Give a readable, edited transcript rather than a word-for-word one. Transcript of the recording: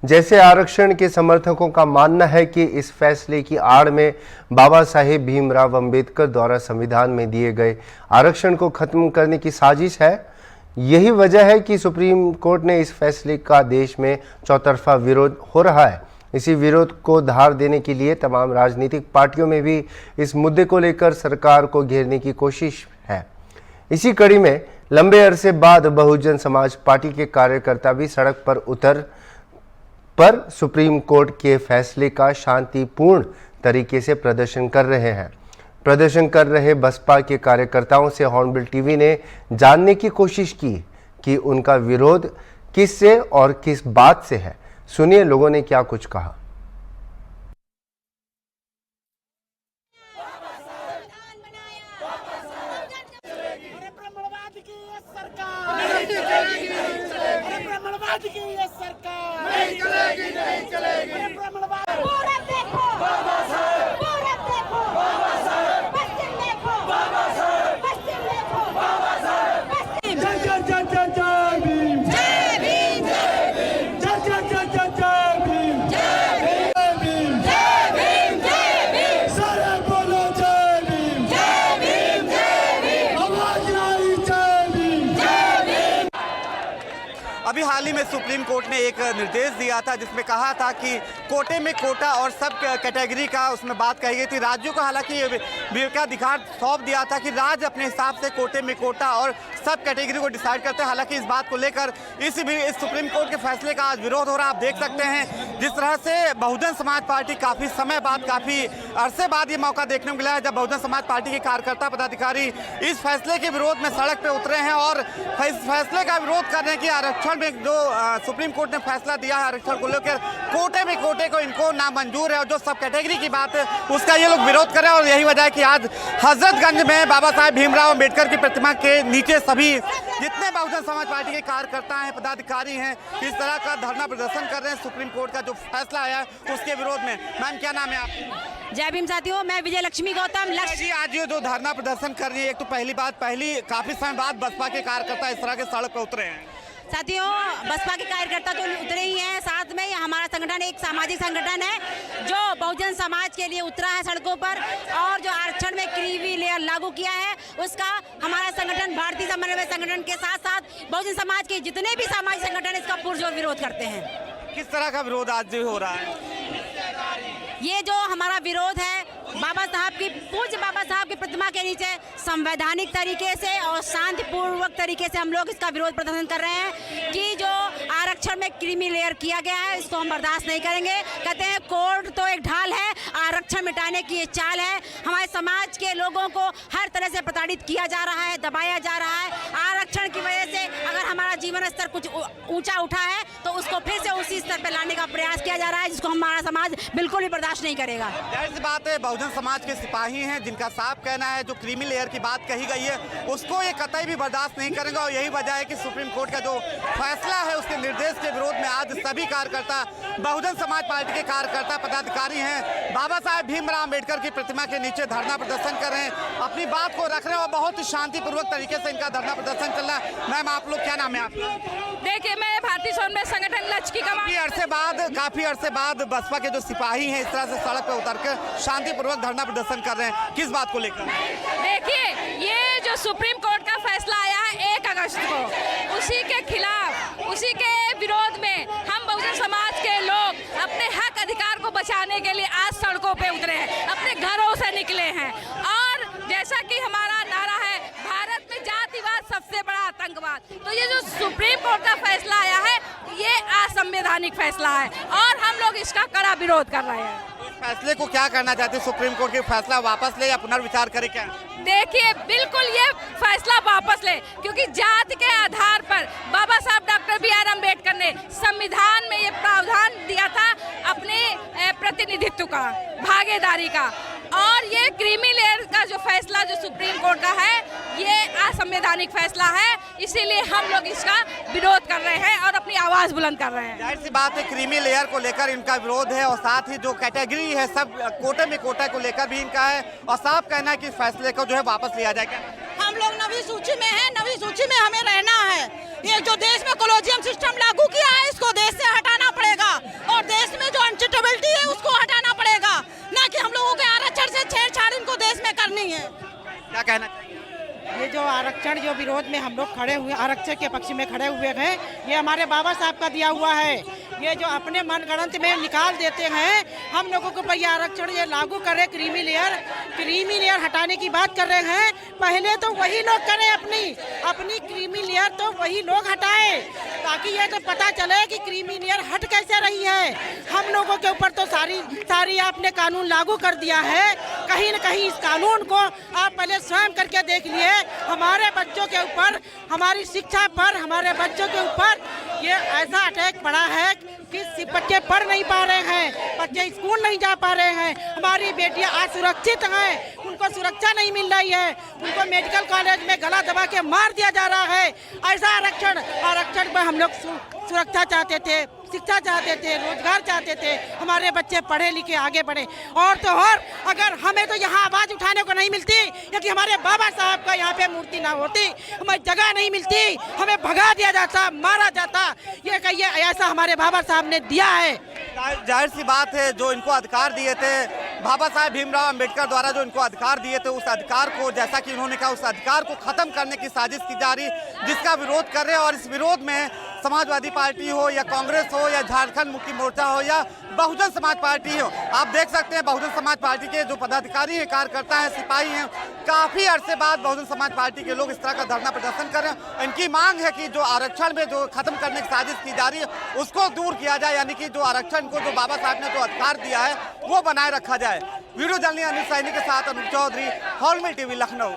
जैसे आरक्षण के समर्थकों का मानना है कि इस फैसले की आड़ में बाबा साहेब भीमराव अंबेडकर द्वारा संविधान में दिए गए आरक्षण को खत्म करने की साजिश है। यही वजह है कि सुप्रीम कोर्ट ने इस फैसले का देश में चौतरफा विरोध हो रहा है। इसी विरोध को धार देने के लिए तमाम राजनीतिक पार्टियों में भी इस मुद्दे को लेकर सरकार को घेरने की कोशिश है। इसी कड़ी में लंबे अरसे बाद बहुजन समाज पार्टी के कार्यकर्ता भी सड़क पर सुप्रीम कोर्ट के फैसले का शांतिपूर्ण तरीके से प्रदर्शन कर रहे हैं। प्रदर्शन कर रहे बसपा के कार्यकर्ताओं से हॉर्नबिल टीवी ने जानने की कोशिश की कि उनका विरोध किससे और किस बात से है। सुनिए लोगों ने क्या कुछ कहा। अभी हाल ही में सुप्रीम कोर्ट ने एक निर्देश दिया था जिसमें कहा था कि कोटे में कोटा और सब कैटेगरी का उसमें बात कही गई थी। राज्यों को हालांकि विवेकाधिकार सौंप दिया था कि राज्य अपने हिसाब से कोटे में कोटा और सब कैटेगरी को डिसाइड करते हैं। हालांकि इस बात को लेकर इस सुप्रीम कोर्ट के फैसले का आज विरोध हो रहा है। आप देख सकते हैं जिस तरह से बहुजन समाज पार्टी काफ़ी समय बाद, काफ़ी अरसे बाद ये मौका देखने को मिला है जब बहुजन समाज पार्टी के कार्यकर्ता पदाधिकारी इस फैसले के विरोध में सड़क पर उतरे हैं और इस फैसले का विरोध करने की आरक्षण में जो सुप्रीम कोर्ट ने फैसला दिया है आरक्षण को लेकर कोटे में कोटे को इनको नामंजूर है और जो सब कैटेगरी की बात है उसका ये लोग विरोध कर रहे हैं। और यही वजह है कि आज हजरतगंज में बाबा साहेब भीमराव अंबेडकर की प्रतिमा के नीचे सभी जितने बहुजन समाज पार्टी के कार्यकर्ता हैं, पदाधिकारी हैं, इस तरह का धरना प्रदर्शन कर रहे हैं सुप्रीम कोर्ट का जो फैसला आया है उसके विरोध में। मैम क्या नाम है आपका? जय भीम साथियों, मैं विजय लक्ष्मी गौतम। जी आज ये जो धरना प्रदर्शन कर रही है, एक तो पहली काफी समय बाद बसपा के कार्यकर्ता इस तरह के सड़क पर उतरे हैं। साथियों, बसपा के कार्यकर्ता तो उतरे ही हैं, साथ में हमारा संगठन एक सामाजिक संगठन है जो बहुजन समाज के लिए उतरा है सड़कों पर और जो आरक्षण में क्रीमी लेयर लागू किया है उसका हमारा संगठन भारतीय समन्वय संगठन के साथ साथ बहुजन समाज के जितने भी सामाजिक संगठन इसका पुरजोर विरोध करते हैं। किस तरह का विरोध आज हो रहा है? ये जो हमारा विरोध है पूज्य बाबा साहब की प्रतिमा के नीचे संवैधानिक तरीके से और शांतिपूर्वक तरीके से हम लोग इसका विरोध प्रदर्शन कर रहे हैं कि जो आरक्षण में क्रीमी लेयर किया गया है इसको हम बर्दाश्त नहीं करेंगे। कहते हैं कोर्ट तो एक ढाल है, आरक्षण मिटाने की ये चाल है। हमारे समाज के लोगों को हर तरह से प्रताड़ित किया जा रहा है, दबाया जा रहा है। आरक्षण की वजह से अगर हमारा जीवन स्तर कुछ ऊंचा उठा है तो उसको फिर से उसी स्तर पर लाने का प्रयास किया जा रहा है, जिसको हमारा समाज बिल्कुल भी बर्दाश्त नहीं करेगा। जाहिर सी बात है बहुजन समाज के सिपाही हैं जिनका साफ कहना है जो क्रीमी लेयर की बात कही गई है उसको ये कतई भी बर्दाश्त नहीं करेंगे। और यही वजह है कि सुप्रीम कोर्ट का जो फैसला है उसके निर्देश के विरोध में आज सभी कार्यकर्ता, बहुजन समाज पार्टी के कार्यकर्ता पदाधिकारी हैं, बाबा साहेब भीमराव अंबेडकर की प्रतिमा के नीचे धरना प्रदर्शन कर रहे हैं, अपनी बात को रख रहे हैं और बहुत ही शांतिपूर्वक तरीके से इनका धरना प्रदर्शन चल रहा है। मैम आप लोग क्या नाम है आपका? देखिए मैं भारतीय समन्वय संगठन लक्ष्मी काफी अरसे बाद बसपा के जो सिपाही हैं इस तरह से सड़क पर उतर कर शांतिपूर्वक धरना प्रदर्शन कर रहे हैं, किस बात को लेकर? देखिए ये जो सुप्रीम कोर्ट का फैसला आया है 1 अगस्त को, उसी के खिलाफ, उसी के विरोध में हम बहुजन समाज के लोग अपने हक अधिकार को बचाने के लिए आज सड़कों पे उतरे हैं, अपने घरों से निकले हैं। और जैसा कि हमारा नारा है भारत में जातिवाद सबसे बड़ा आतंकवाद, तो ये जो सुप्रीम कोर्ट का फैसला आया है ये असंवैधानिक फैसला है और हम लोग इसका कड़ा विरोध कर रहे हैं। फैसले को क्या करना चाहते हैं? सुप्रीम कोर्ट के फैसला वापस ले या पुनर्विचार करे क्या? देखिए बिल्कुल ये फैसला वापस ले, क्योंकि जाति के आधार पर बाबा साहब डॉक्टर BR अम्बेडकर ने संविधान में ये प्रावधान दिया था अपने प्रतिनिधित्व का, भागीदारी का। और ये क्रीमी लेयर का जो फैसला जो सुप्रीम कोर्ट का है ये असंवैधानिक फैसला है, इसीलिए हम लोग इसका विरोध कर रहे हैं और अपनी आवाज बुलंद कर रहे हैं। जाहिर सी बात है क्रीमी लेयर को लेकर इनका विरोध है और साथ ही जो कैटेगरी है सब कोटे में कोटा को लेकर भी इनका है और साफ कहना है कि फैसले को जो है वापस लिया जाएगा। हम लोग नवी सूची में हैं, नवी सूची में हमें रहना है। ये जो देश में कोलोजियम सिस्टम लागू किया है इसको देश से हटाना पड़ेगा। कहना चाहिए? ये जो आरक्षण जो विरोध में हम लोग खड़े हुए, आरक्षण के पक्ष में खड़े हुए हैं, ये हमारे बाबा साहब का दिया हुआ है। ये जो अपने मनगढ़ंत में निकाल देते हैं हम लोगों को, पर ये आरक्षण ये लागू करे, क्रीमी लेयर हटाने की बात कर रहे हैं। पहले तो वही लोग करें, अपनी क्रीमी लेयर तो वही लोग हटाए, ताकि ये तो पता चले कि क्रीमी लेयर हट कैसे रही है। हम लोगों के ऊपर तो सारी आपने कानून लागू कर दिया है। कहीं न कहीं इस कानून को आप पहले स्वयं करके देख लिए। हमारे बच्चों के ऊपर, हमारी शिक्षा पर, हमारे बच्चों के ऊपर ये ऐसा अटैक पड़ा है कि बच्चे पढ़ नहीं पा रहे हैं, बच्चे स्कूल नहीं जा पा रहे हैं। हमारी बेटियां असुरक्षित हैं, उनको सुरक्षा नहीं मिल रही है, उनको मेडिकल कॉलेज में गला दबा के मार दिया जा रहा है। ऐसा आरक्षण पर हम लोग सुरक्षा चाहते थे, शिक्षा चाहते थे, रोजगार चाहते थे, हमारे बच्चे पढ़े लिखे आगे बढ़े। और तो और अगर हमें तो यहाँ आवाज़ उठाने को नहीं मिलती, क्योंकि हमारे बाबा साहब का यहाँ पे मूर्ति ना होती, हमें जगह नहीं मिलती, हमें भगा दिया जाता, मारा जाता। ये कहिए ऐसा हमारे बाबा साहब ने दिया है। जाहिर सी बात है, जो इनको अधिकार दिए थे बाबा साहेब भीमराव अंबेडकर द्वारा, जो इनको अधिकार दिए थे, उस अधिकार को, जैसा कि उन्होंने कहा, उस अधिकार को खत्म करने की साजिश की जा रही, जिसका विरोध कर रहे हैं। और इस विरोध में समाजवादी पार्टी हो या कांग्रेस हो या झारखंड मुक्ति मोर्चा हो या बहुजन समाज पार्टी हो, आप देख सकते हैं बहुजन समाज पार्टी के जो पदाधिकारी हैं, कार्यकर्ता हैं, सिपाही हैं, काफी अरसे बाद बहुजन समाज पार्टी के लोग इस तरह का धरना प्रदर्शन कर रहे हैं। इनकी मांग है कि जो आरक्षण में जो खत्म करने की साजिश की जा रही है उसको दूर किया जाए, यानी कि जो आरक्षण को, जो बाबा साहब ने जो अधिकार दिया है, वो बनाए रखा जाए। वीडियो जर्नलिस्ट अनिल सैनी के साथ अनूप चौधरी, हॉल में टीवी, लखनऊ।